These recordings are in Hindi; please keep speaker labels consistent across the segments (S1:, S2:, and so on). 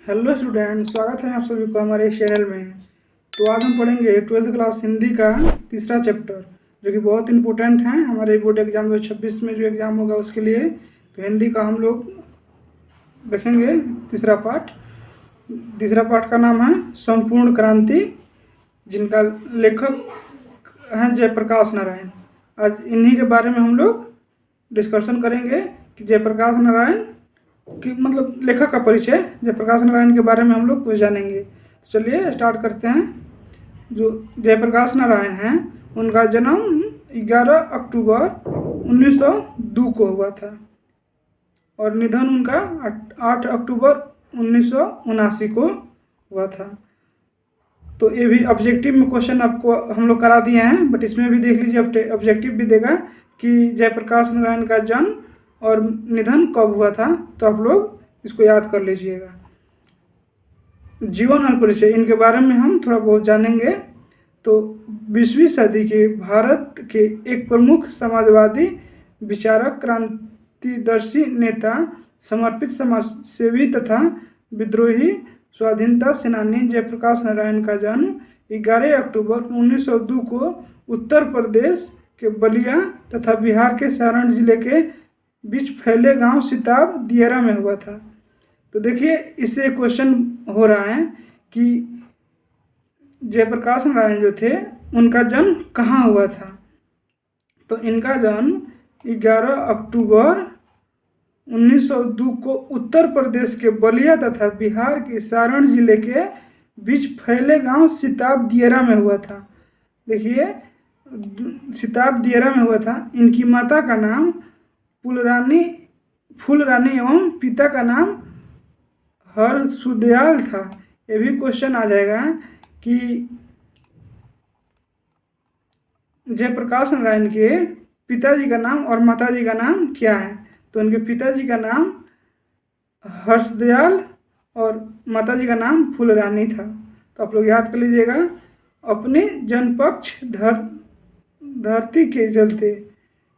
S1: हेलो स्टूडेंट, स्वागत है आप सभी को हमारे इस चैनल में। तो आज हम पढ़ेंगे 12th क्लास हिंदी का तीसरा चैप्टर, जो कि बहुत इंपॉर्टेंट है हमारे बोर्ड एग्जाम 2026 में जो एग्ज़ाम होगा उसके लिए। तो हिंदी का हम लोग देखेंगे तीसरा पाठ का नाम है संपूर्ण क्रांति, जिनका लेखक हैं जयप्रकाश नारायण। आज इन्हीं के बारे में हम लोग डिस्कशन करेंगे कि जयप्रकाश नारायण कि मतलब लेखक का परिचय, जयप्रकाश नारायण के बारे में हम लोग कुछ जानेंगे। तो चलिए स्टार्ट करते हैं। जो जयप्रकाश नारायण हैं उनका जन्म 11 अक्टूबर 1902 को हुआ था और निधन उनका 8 अक्टूबर 1979 को हुआ था। तो ये भी ऑब्जेक्टिव में क्वेश्चन आपको हम लोग करा दिए हैं, बट इसमें भी देख लीजिए, ऑब्जेक्टिव भी देगा कि जयप्रकाश नारायण का जन्म और निधन कब हुआ था, तो आप लोग इसको याद कर लीजिएगा। जीवन और परिचय, इनके बारे में हम थोड़ा बहुत जानेंगे। तो 20वीं सदी के भारत के एक प्रमुख समाजवादी विचारक, क्रांतिदर्शी नेता, समर्पित समाजसेवी तथा विद्रोही स्वाधीनता सेनानी जयप्रकाश नारायण का जन्म 11 अक्टूबर 1902 को उत्तर प्रदेश के बलिया तथा बिहार के सारण जिले के बीच फैले गांव सिताब दियरा में हुआ था। तो देखिए, इससे क्वेश्चन हो रहा है कि जयप्रकाश नारायण जो थे उनका जन्म कहाँ हुआ था। तो इनका जन्म 11 अक्टूबर 1902 को उत्तर प्रदेश के बलिया तथा बिहार के सारण जिले के बीच फैले गांव सिताब दियरा में हुआ था। देखिए, सिताब दियरा में हुआ था। इनकी माता का नाम फूलरानी एवं पिता का नाम हरसुदयाल था। ये भी क्वेश्चन आ जाएगा कि जयप्रकाश नारायण के पिताजी का नाम और माताजी का नाम क्या है। तो उनके पिताजी का नाम हर्षदयाल और माताजी का नाम फूलरानी था। तो आप लोग याद कर लीजिएगा। अपने जनपक्ष धरती के चलते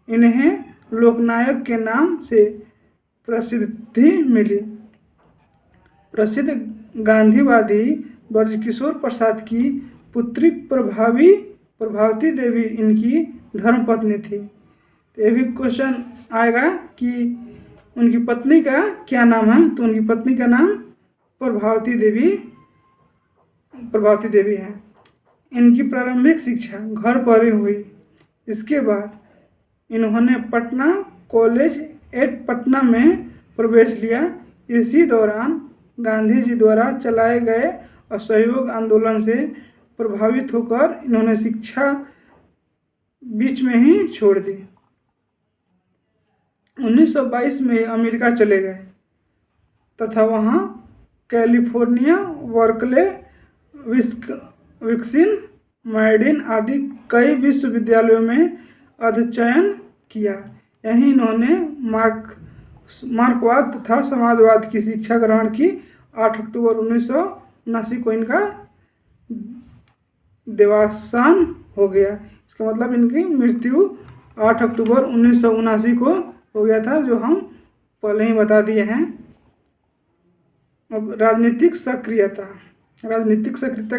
S1: इन्हें लोकनायक के नाम से प्रसिद्धि मिली। प्रसिद्ध गांधीवादी ब्रजकिशोर प्रसाद की पुत्री प्रभावती देवी इनकी धर्मपत्नी थी। तो ये भी क्वेश्चन आएगा कि उनकी पत्नी का क्या नाम है। तो उनकी पत्नी का नाम प्रभावती देवी है। इनकी प्रारंभिक शिक्षा घर पर ही हुई। इसके बाद इन्होंने पटना कॉलेज एट पटना में प्रवेश लिया। इसी दौरान गांधी जी द्वारा चलाए गए असहयोग आंदोलन से प्रभावित होकर इन्होंने शिक्षा बीच में ही छोड़ दी। 1922 में अमेरिका चले गए तथा वहाँ कैलिफोर्निया, बर्कले, विस्कॉन्सिन, मैडिसन आदि कई विश्वविद्यालयों में अध्ययन किया। यहीं इन्होंने मार्क्सवाद तथा समाजवाद की शिक्षा ग्रहण की। 8 अक्टूबर 1979 को इनका देवावसान हो गया। इसका मतलब इनकी मृत्यु 8 अक्टूबर 1979 को हो गया था, जो हम पहले ही बता दिए हैं। अब राजनीतिक सक्रियता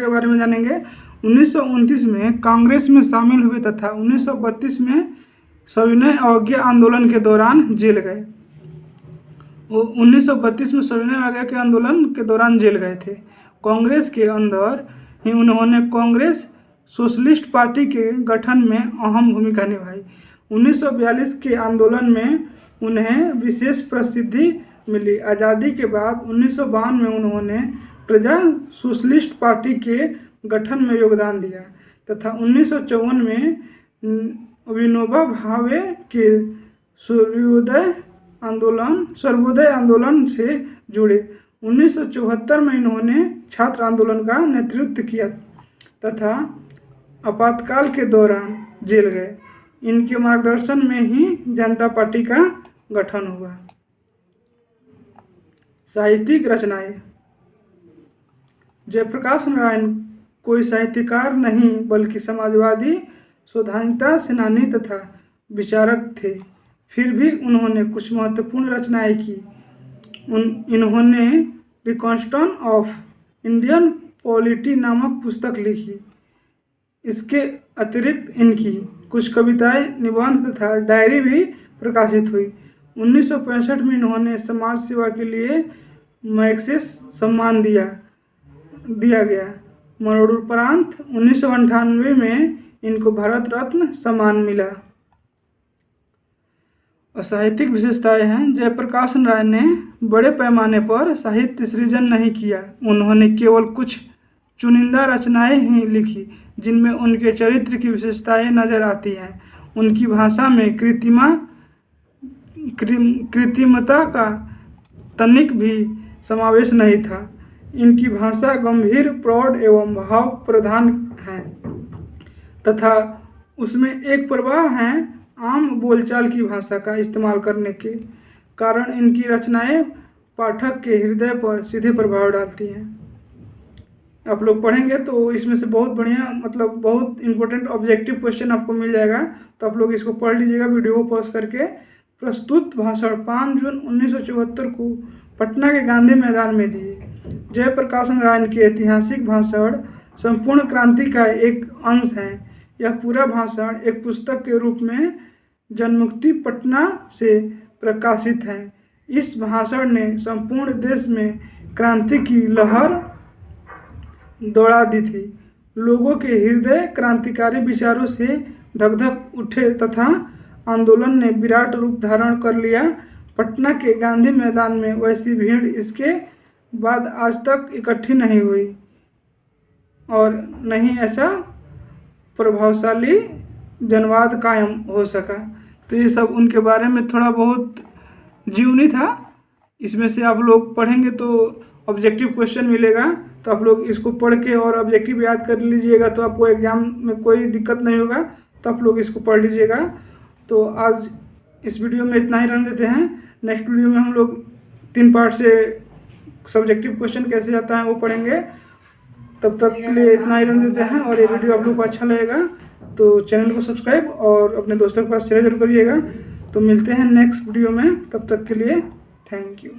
S1: के बारे में जानेंगे। 1929 में कांग्रेस में शामिल हुए तथा 1932 में सविनय अवज्ञा आंदोलन के दौरान जेल गए। वो 1932 में सविनय अवज्ञा के आंदोलन के दौरान जेल गए थे। कांग्रेस के अंदर ही उन्होंने कांग्रेस सोशलिस्ट पार्टी के गठन में अहम भूमिका निभाई। 1942 के आंदोलन में उन्हें विशेष प्रसिद्धि मिली। आज़ादी के बाद 1952 में उन्होंने प्रजा सोशलिस्ट पार्टी के गठन में योगदान दिया तथा 1954 में विनोबा भावे के सर्वोदय आंदोलन से जुड़े। 1974 में इन्होंने छात्र आंदोलन का नेतृत्व किया तथा आपातकाल के दौरान जेल गए। इनके मार्गदर्शन में ही जनता पार्टी का गठन हुआ। साहित्यिक रचनाएं। जयप्रकाश नारायण कोई साहित्यकार नहीं बल्कि समाजवादी स्वतंत्रता सेनानी तथा विचारक थे। फिर भी उन्होंने कुछ महत्वपूर्ण रचनाएं की। इन्होंने रिकॉन्स्ट्रक्शन ऑफ इंडियन पॉलिटी नामक पुस्तक लिखी। इसके अतिरिक्त इनकी कुछ कविताएं, निबंध तथा डायरी भी प्रकाशित हुई। 1965 में इन्होंने समाज सेवा के लिए मैग्सेस सम्मान दिया गया। मरणोपरांत 1998 में इनको भारत रत्न सम्मान मिला। और साहित्यिक विशेषताएं हैं। जयप्रकाश नारायण ने बड़े पैमाने पर साहित्य सृजन नहीं किया। उन्होंने केवल कुछ चुनिंदा रचनाएं ही लिखी जिनमें उनके चरित्र की विशेषताएं नजर आती हैं। उनकी भाषा में कृत्रिमता का तनिक भी समावेश नहीं था। इनकी भाषा गंभीर, प्रौढ़ एवं भाव प्रधान है तथा उसमें एक प्रवाह है आम बोलचाल की भाषा का इस्तेमाल करने के कारण इनकी रचनाएं पाठक के हृदय पर सीधे प्रभाव डालती हैं। आप लोग पढ़ेंगे तो इसमें से बहुत बढ़िया, मतलब बहुत इंपॉर्टेंट ऑब्जेक्टिव क्वेश्चन आपको मिल जाएगा, तो आप लोग इसको पढ़ लीजिएगा वीडियो को पॉज करके। प्रस्तुत भाषण 5 जून 1974 को पटना के गांधी मैदान में दिए। जयप्रकाश नारायण के ऐतिहासिक भाषण संपूर्ण क्रांति का एक अंश है। यह पूरा भाषण एक पुस्तक के रूप में जनमुक्ति पटना से प्रकाशित है। इस भाषण ने संपूर्ण देश में क्रांति की लहर दौड़ा दी थी। लोगों के हृदय क्रांतिकारी विचारों से धक-धक उठे तथा आंदोलन ने विराट रूप धारण कर लिया। पटना के गांधी मैदान में वैसी भीड़ इसके बाद आज तक इकट्ठी नहीं हुई और नहीं ऐसा प्रभावशाली जनवाद कायम हो सका। तो ये सब उनके बारे में थोड़ा बहुत जीवनी था। इसमें से आप लोग पढ़ेंगे तो ऑब्जेक्टिव क्वेश्चन मिलेगा, तो आप लोग इसको पढ़ के और ऑब्जेक्टिव याद कर लीजिएगा तो आपको एग्जाम में कोई दिक्कत नहीं होगा। तो आप लोग इसको पढ़ लीजिएगा। तो आज इस वीडियो में इतना ही रहने देते हैं। नेक्स्ट वीडियो में हम लोग 3 पार्ट से सब्जेक्टिव क्वेश्चन कैसे आता है वो पढ़ेंगे। तब तक के लिए इतना ही रहने देते हैं। और ये वीडियो आप लोग को अच्छा लगेगा तो चैनल को सब्सक्राइब और अपने दोस्तों के पास शेयर जरूर करिएगा। तो मिलते हैं नेक्स्ट वीडियो में, तब तक के लिए थैंक यू।